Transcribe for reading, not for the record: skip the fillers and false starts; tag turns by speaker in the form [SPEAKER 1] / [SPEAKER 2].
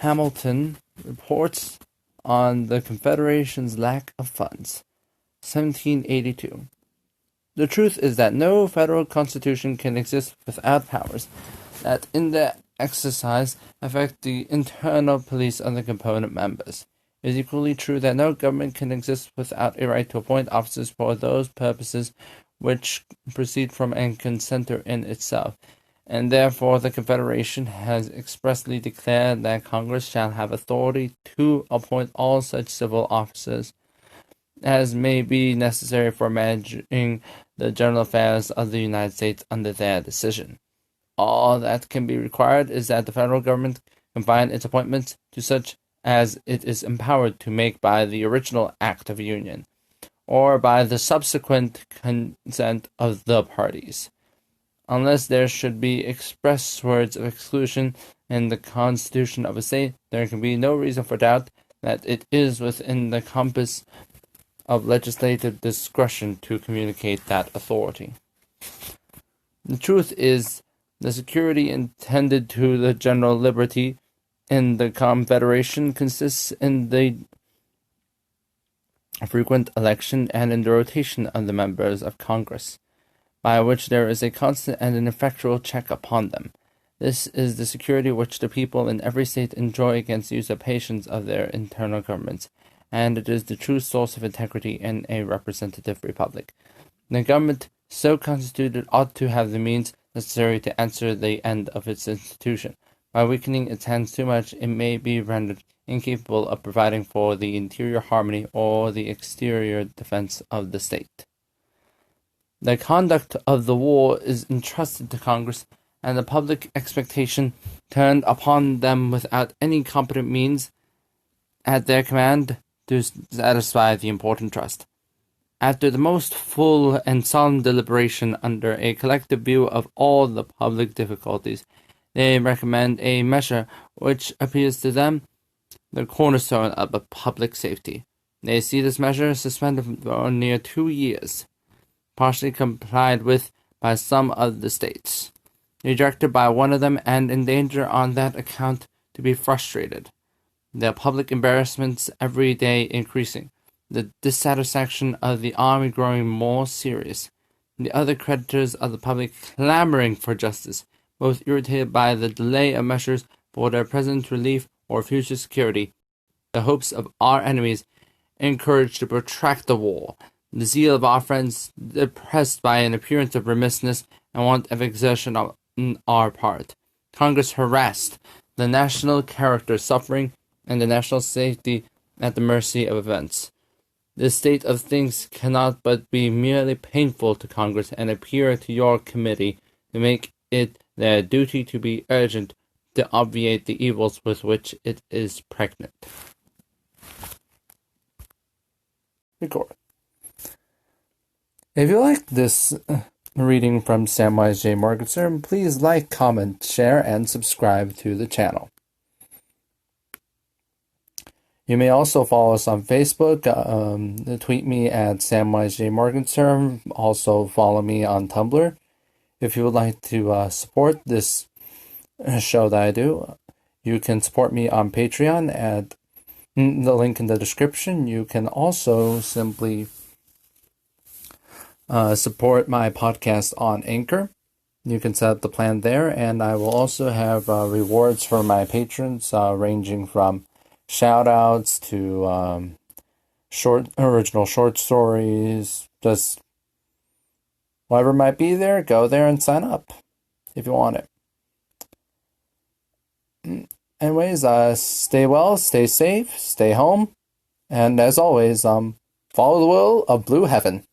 [SPEAKER 1] Hamilton reports on the Confederation's lack of funds. 1782. The truth is that no federal constitution can exist without powers that, in their exercise, affect the internal police of the component members. It is equally true that no government can exist without a right to appoint officers for those purposes which proceed from and concenter in itself, and therefore the Confederation has expressly declared that Congress shall have authority to appoint all such civil officers as may be necessary for managing the general affairs of the United States under their decision. All that can be required is that the federal government confine its appointments to such as it is empowered to make by the original Act of Union, or by the subsequent consent of the parties. Unless there should be express words of exclusion in the Constitution of a state, there can be no reason for doubt that it is within the compass of legislative discretion to communicate that authority. The truth is, the security intended to the general liberty in the Confederation consists in the frequent election and in the rotation of the members of Congress, by which there is a constant and an effectual check upon them. This is the security which the people in every state enjoy against the usurpations of their internal governments, and it is the true source of integrity in a representative republic. The government so constituted ought to have the means necessary to answer the end of its institution. By weakening its hands too much, it may be rendered incapable of providing for the interior harmony or the exterior defense of the state. The conduct of the war is entrusted to Congress, and the public expectation turned upon them without any competent means at their command to satisfy the important trust. After the most full and solemn deliberation under a collective view of all the public difficulties, they recommend a measure which appears to them the cornerstone of a public safety. They see this measure suspended for near 2 years, partially complied with by some of the states, rejected by one of them, and in danger on that account to be frustrated. The public embarrassments every day increasing, the dissatisfaction of the army growing more serious, the other creditors of the public clamoring for justice, both irritated by the delay of measures for their present relief or future security, the hopes of our enemies encouraged to protract the war, the zeal of our friends depressed by an appearance of remissness and want of exertion on our part, Congress harassed, the national character suffering, and the national safety at the mercy of events. This state of things cannot but be merely painful to Congress and appear to your committee to make it their duty to be urgent to obviate the evils with which it is pregnant. Record. If you like this reading from Samwise J. Morgenstern, please like, comment, share, and subscribe to the channel. You may also follow us on Facebook, tweet me at Samwise J. Morgenstern, also follow me on Tumblr. If you would like to support this show that I do, you can support me on Patreon at the link in the description. You can also simply support my podcast on Anchor. You can set up the plan there, and I will also have rewards for my patrons ranging from shout-outs to original short stories, just whatever might be there. Go there and sign up if you want it. Anyways, stay well, stay safe, stay home, and as always, follow the will of Blue Heaven.